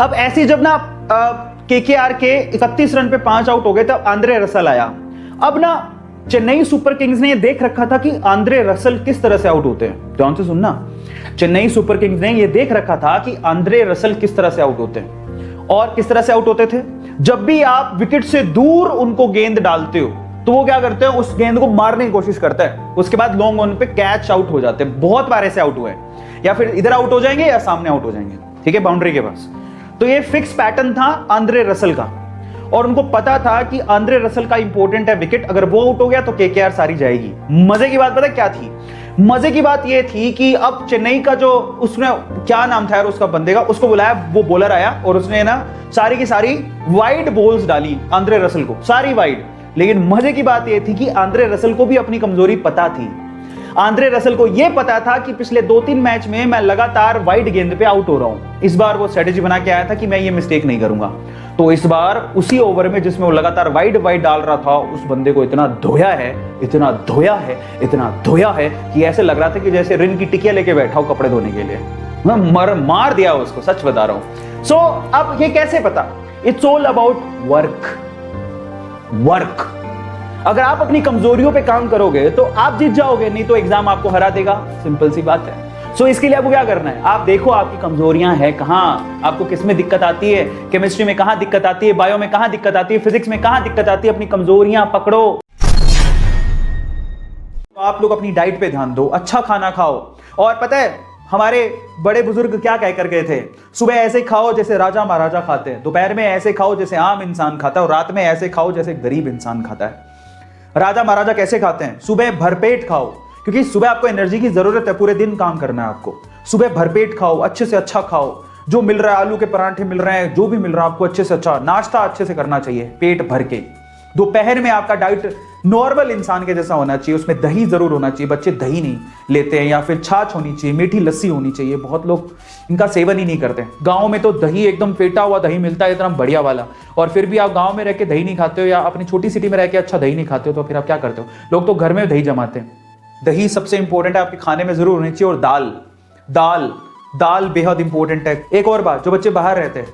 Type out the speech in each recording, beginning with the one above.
अब ऐसी जब ना केकेआर के 31 रन पे 5 आउट हो गए तब आंद्रे रसल आया। अब ना चेन्नई सुपर किंग्स ने ये देख रखा था कि आंद्रे रसल किस तरह से आउट होते हैं। ध्यान से सुनना, चेन्नई सुपर किंग्स ने ये देख रखा था कि आंद्रे रसल किस तरह से आउट होते हैं। और किस तरह से आउट होते थे, जब भी आप विकेट से दूर उनको गेंद डालते हो तो वो क्या करते हैं, उस गेंद को मारने की कोशिश करते हैं, उसके बाद लॉन्ग ऑन पे कैच आउट हो जाते हैं। बहुत बार ऐसे आउट हुए हैं, या फिर इधर आउट हो जाएंगे या सामने आउट हो जाएंगे, ठीक है, बाउंड्री के पास। तो ये फिक्स पैटर्न था आंद्रे रसल का, और उनको पता था कि आंद्रे रसल का इंपॉर्टेंट है विकेट, अगर वो आउट हो गया तो केकेआर सारी जाएगी। मजे की बात पता क्या थी, मजे की बात ये थी कि अब चेन्नई का जो, उसने क्या नाम था यार उसका बंदे का, उसको बुलाया, वो बॉलर आया और उसने ना सारी की सारी वाइड बॉल्स डाली आंद्रे रसल को, सारी वाइड। लेकिन मजे की बात ये थी कि आंद्रे रसल को भी अपनी कमजोरी पता थी। आंद्रे रसल को यह पता था कि पिछले 2-3 मैच में मैं लगातार वाइड गेंद पे आउट हो रहा हूं। इस बार वो स्ट्रेटेजी बना के आया था कि मैं ये मिस्टेक नहीं करूंगा। तो इस बार उसी ओवर में जिसमें वो लगातार वाइड डाल रहा था, उस बंदे को इतना धोया है, इतना धोया है, इतना धोया है कि ऐसे लग रहा था कि जैसे रिन की टिकिया लेके बैठा हो कपड़े धोने के लिए। मैं मार दिया उसको, सच बता रहा हूं। सो अब ये कैसे पता, इट्स ऑल अबाउट वर्क। अगर आप अपनी कमजोरियों पे काम करोगे तो आप जीत जाओगे, नहीं तो एग्जाम आपको हरा देगा। सिंपल सी बात है। सो इसके लिए आपको क्या करना है, आप देखो आपकी कमजोरियां हैं कहां, आपको किस में दिक्कत आती है, केमिस्ट्री में कहां दिक्कत आती है, बायो में कहां दिक्कत आती है, फिजिक्स में कहां दिक्कत आती है, अपनी कमजोरियां पकड़ो। आप लोग अपनी डाइट पे ध्यान दो, अच्छा खाना खाओ। और पता है हमारे बड़े बुजुर्ग क्या कह कर गए थे, सुबह ऐसे खाओ जैसे राजा महाराजा खाते हैं, दोपहर में ऐसे खाओ जैसे आम इंसान खाता है, और रात में ऐसे खाओ जैसे गरीब इंसान खाता है। राजा महाराजा कैसे खाते हैं, सुबह भरपेट खाओ, क्योंकि सुबह आपको एनर्जी की जरूरत है, पूरे दिन काम करना है आपको। सुबह भरपेट खाओ, अच्छे से अच्छा खाओ, जो मिल रहा है, आलू के पराठे मिल रहे हैं, जो भी मिल रहा है आपको अच्छे से अच्छा नाश्ता अच्छे से करना चाहिए, पेट भर के। दोपहर में आपका डाइट नॉर्मल इंसान के जैसा होना चाहिए, उसमें दही जरूर होना चाहिए। बच्चे दही नहीं लेते हैं, या फिर छाछ होनी चाहिए, मीठी लस्सी होनी चाहिए। बहुत लोग इनका सेवन ही नहीं करते। गांव में तो दही एकदम फेटा हुआ दही मिलता है, इतना बढ़िया वाला, और फिर भी आप गांव में रह के दही नहीं खाते हो, या अपनी छोटी सिटी में रह के अच्छा दही नहीं खाते हो, तो फिर आप क्या करते हो, लोग तो घर में दही जमाते हैं। दही सबसे इंपॉर्टेंट है, आपके खाने में जरूर होनी चाहिए। और दाल बेहद इंपॉर्टेंट है। एक और बात, जो बच्चे बाहर रहते हैं,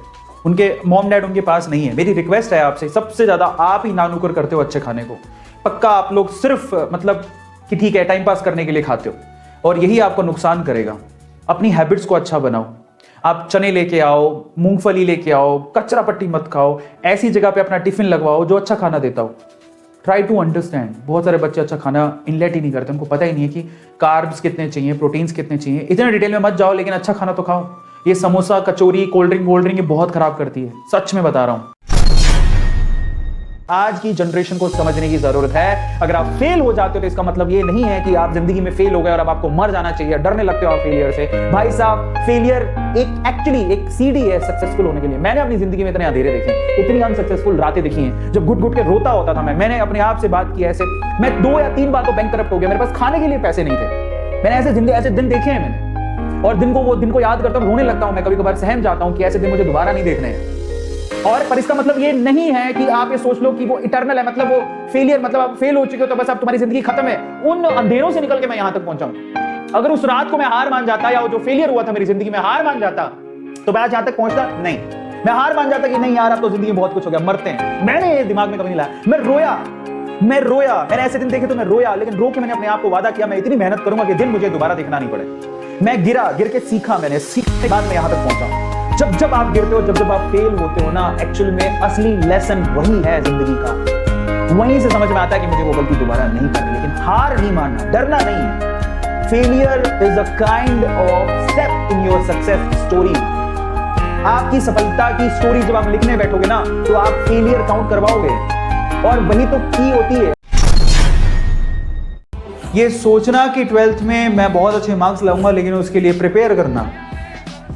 उनके मॉम डैड उनके पास नहीं है, मेरी रिक्वेस्ट है आपसे, सबसे ज्यादा आप ही नानुकर करते हो अच्छे खाने को। पक्का आप लोग सिर्फ मतलब कि ठीक है टाइम पास करने के लिए खाते हो, और यही आपको नुकसान करेगा। अपनी हैबिट्स को अच्छा बनाओ। आप चने लेके आओ, मूंगफली लेके आओ, कचरा पट्टी मत खाओ, ऐसी जगह पे अपना टिफिन लगवाओ जो अच्छा खाना देता हो। Try to understand. बहुत सारे बच्चे अच्छा खाना इनलेट ही नहीं करते, उनको पता ही नहीं है कि कार्ब्स कितने चाहिए, प्रोटीन्स कितने चाहिए। इतने डिटेल में मत जाओ, लेकिन अच्छा खाना तो खाओ। ये समोसा, कचौरी, कोल्ड ड्रिंक ये बहुत खराब करती है, सच में बता रहा हूं। आज की जनरेशन को समझने की जरूरत है। अगर आप फेल हो जाते हो तो इसका मतलब ये नहीं है कि आप जिंदगी में फेल हो गए और अब आपको मर जाना चाहिए, डरने लगते हो आप फेलियर से। भाई साहब, फेलियर एक्चुअली एक सीढ़ी है सक्सेसफुल होने के लिए। मैंने अपनी जिंदगी में इतने अंधेरे देखे, इतनी अनसक्सेसफुल रातें देखी हैं, जब घुट घुट के रोता होता था मैंने अपने आप से बात की ऐसे। मैं 2 या 3 बार तो बैंक करप्ट हो गया, मेरे पास खाने के लिए पैसे नहीं थे। मैंने ऐसे दिन देखे हैं मैंने, और दिन को याद करता हूं, रोने लगता हूं मैं, कभी कभार सहम जाता हूं कि ऐसे दिन मुझे दोबारा नहीं देखने हैं। और पर इसका मतलब ये नहीं है कि आप ये सोच लो कि वो इटर्नल है, मतलब वो फेलियर, मतलब आप फेल हो चुके हो तो बस अब तुम्हारी जिंदगी खत्म है। उन अंधेरों से निकल के मैं यहां तक पहुंचा हूं। अगर उस रात को मैं हार मान जाता, या वो जो फेलियर हुआ था मेरी जिंदगी में हार मान जाता, तो मैं आज यहां तक पहुंचता नहीं। मैं हार मान जाता कि नहीं यार अब तो जिंदगी में बहुत कुछ हो गया, मरते हैं। मैंने ये दिमाग में कभी नहीं लाया। मैं रोया, मैंने ऐसे दिन देखे तो मैं रोया, लेकिन रो के मैंने अपने आप को वादा किया मैं इतनी मेहनत करूंगा कि दिन मुझे दोबारा देखना नहीं पड़े। मैं गिर के सीखा, मैंने सीखने के बाद मैं यहां तक पहुंचा। जब आप गिरते हो, जब आप फेल होते हो ना, एक्चुअल में असली लेसन वही है जिंदगी का। वहीं से समझ में आता है कि मुझे वो गलती दोबारा नहीं करनी। लेकिन हार नहीं मानना, डरना नहीं है। Failure is a kind of step in your success story. आपकी सफलता की स्टोरी जब आप लिखने बैठोगे ना, तो आप फेलियर काउंट करवाओगे, और वही तो की होती है। ये सोचना कि 12th में मैं बहुत अच्छे मार्क्स लाऊंगा, लेकिन उसके लिए प्रिपेयर करना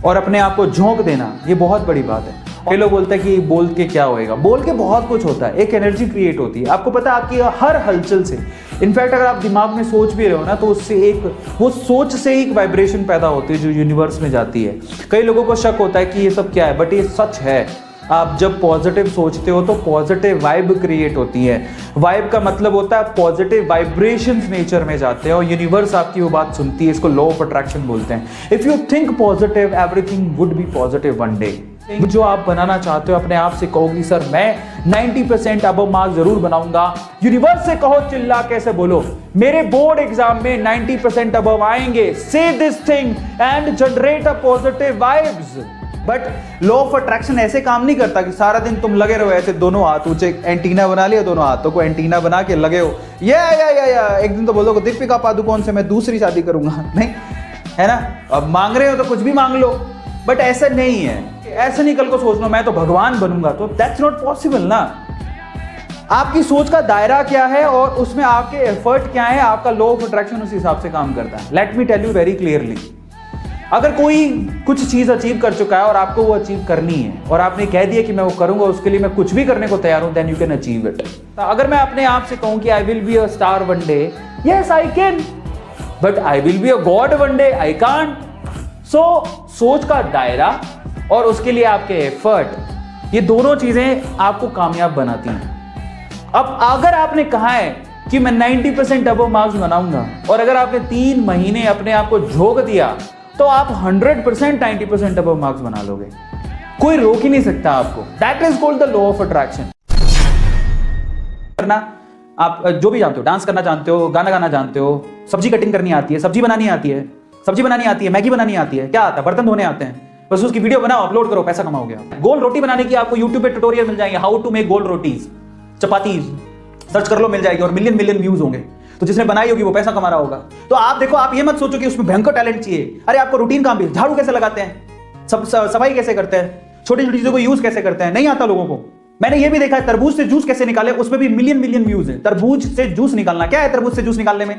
और अपने आप को झोंक देना, ये बहुत बड़ी बात है। कई लोग बोलते हैं कि बोल के क्या होएगा, बोल के बहुत कुछ होता है। एक एनर्जी क्रिएट होती है, आपको पता है, आपकी हर हलचल से। इनफैक्ट अगर आप दिमाग में सोच भी रहे हो ना, तो उससे वो सोच से ही एक वाइब्रेशन पैदा होती है जो यूनिवर्स में जाती है। कई लोगों को शक होता है कि ये सब क्या है, बट ये सच है। आप जब पॉजिटिव सोचते हो तो पॉजिटिव वाइब क्रिएट होती है। वाइब का मतलब होता है पॉजिटिव वाइब्रेशंस नेचर में जाते हैं, और यूनिवर्स आपकी वो बात सुनती है। इसको लॉ ऑफ अट्रैक्शन बोलते हैं। If you think positive, everything would be positive one day. जो आप बनाना चाहते हो अपने आप से कहो कि सर मैं 90% अबव मार्क्स जरूर बनाऊंगा। यूनिवर्स से कहो, चिल्ला कैसे बोलो मेरे बोर्ड एग्जाम में 90% अबव आएंगे। से this thing and generate a positive vibes. But law of attraction ऐसे काम नहीं करता कि सारा दिन तुम लगे रहो ऐसे दोनों हाथ ऊंचे, एंटीना बना लिया, दोनों हाथों को एंटीना बना के लगे हो या एक दिन तो बोलो दीपिका पादुकोण से मैं दूसरी शादी करूंगा। नहीं है ना, अब मांग रहे हो तो कुछ भी मांग लो, बट ऐसा नहीं है। ऐसा नहीं कल को सोच लो मैं तो भगवान बनूंगा, तो दैट्स नॉट पॉसिबल ना। आपकी सोच का दायरा क्या है और उसमें आपके एफर्ट क्या है, आपका लॉ ऑफ अट्रैक्शन उस हिसाब से काम करता है। Let me tell you very clearly, अगर कोई कुछ चीज अचीव कर चुका है और आपको वो अचीव करनी है और आपने कह दिया कि मैं वो करूंगा, उसके लिए मैं कुछ भी करने को तैयार हूं, then you can achieve it. अगर मैं अपने आप से कहूं कि I will be a star one day, yes I can, but I will be a god one day, I can't. So सोच का दायरा और उसके लिए आपके एफर्ट, ये दोनों चीजें आपको कामयाब बनाती हैं। अब अगर आपने कहा है कि मैं 90% अबव मार्क्स बनाऊंगा और अगर आपने 3 महीने अपने आप को झोंक दिया तो आप 100% 90% अबव मार्क्स बना लोगे। कोई रोक ही नहीं सकता आपको। That is called the law of attraction. करना आप जो भी जानते हो, डांस करना जानते हो, गाना गाना जानते हो, सब्जी कटिंग करनी आती है, सब्जी बनानी आती है, मैगी बनानी आती है, क्या आता है, बर्तन धोने आते हैं, बस उसकी वीडियो बनाओ, अपलोड करो, पैसा कमाओगे। गोल रोटी बनाने की आपको यूट्यूब पे ट्यूटोरियल मिल जाएंगे, हाउ टू मेक गोल रोटीज, चपातीज, सर्च कर लो मिल जाएगी और मिलियन व्यूज होंगे। तो जिसने बनाई होगी वो पैसा कमा रहा होगा। तो आप देखो, आप ये मत सोचो कि उसमें भयंकर टैलेंट चाहिए। अरे आपको रूटीन काम भी, झाड़ू कैसे लगाते हैं, सफाई कैसे करते हैं, छोटी छोटी चीजों को यूज कैसे करते हैं, नहीं आता लोगों को। मैंने ये भी देखा है तरबूज से जूस कैसे निकाले, उसमें भी मिलियन व्यूज है। तरबूज से जूस निकालना क्या है, तरबूज से जूस निकालने में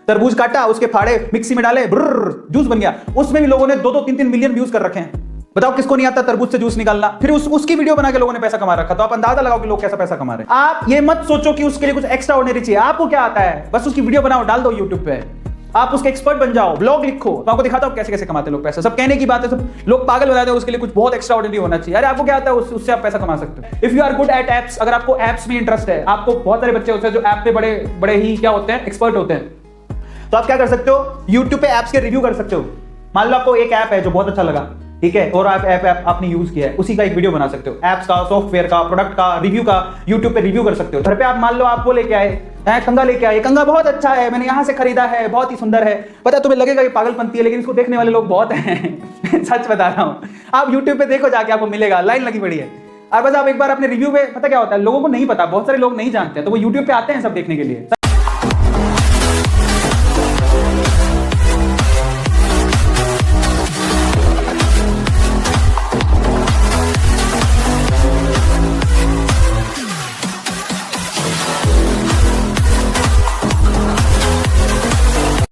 तरबूज काटा, उसके फाड़े मिक्सी में डाले, जूस बन गया। उसमें भी लोगों ने 2-2, 3-3 मिलियन व्यूज कर रखे हैं। बताओ किसको नहीं आता तरबूज से जूस निकालना। फिर उसकी वीडियो बना के लोगों ने पैसा कमा रखा। तो आप अंदाजा लगाओ कि लोग कैसा पैसा कमा रहे हैं। आप ये मत सोचो कि उसके लिए कुछ एक्स्ट्रा ऑर्डिनरी चाहिए। आपको क्या आता है, बस उसकी वीडियो बनाओ, डाल दो यूट्यूब पे, आप उसके एक्सपर्ट बन जाओ, ब्लॉग लिखो, तो आपको दिखाता हूं कैसे कैसे कमाते लोग पैसा। सब कहने की बात है, सब लोग पागल बनाते हैं, उसके लिए कुछ बहुत एक्स्ट्रा ऑर्डिनरी होना चाहिए। अरे आपको क्या आता है, उससे आप पैसा कमा सकते हो। If you are good at apps, अगर आपको एप्स में इंटरेस्ट है, आपको बहुत सारे बच्चे होते हैं जो ऐप पे बड़े ही क्या होते हैं, एक्सपर्ट होते हैं, तो आप क्या कर सकते हो, यूट्यूब पे एप्स के रिव्यू कर सकते हो। मान लो आपको एक ऐप है जो बहुत अच्छा लगा, ठीक है, और आप ऐप आपने यूज किया है, उसी का एक वीडियो बना सकते हो। ऐप्स का, सॉफ्टवेयर का, प्रोडक्ट का रिव्यू का यूट्यूब पे रिव्यू कर सकते हो। घर पे आप मान लो आप वो लेके आए, कंगा लेके आए, कंगा बहुत अच्छा है, मैंने यहाँ से खरीदा है, बहुत ही सुंदर है। पता है तुम्हें लगेगा ये पागलपंती है, लेकिन इसको देखने वाले लोग बहुत हैं। सच बता रहा हूँ, आप यूट्यूब पे देखो जाके, आपको मिलेगा, लाइन लगी पड़ी है। और बस आप एक बार अपने रिव्यू पे, पता क्या होता है, लोगों को नहीं पता, बहुत सारे लोग नहीं जानते, तो वो यूट्यूब पे आते हैं सब देखने के लिए।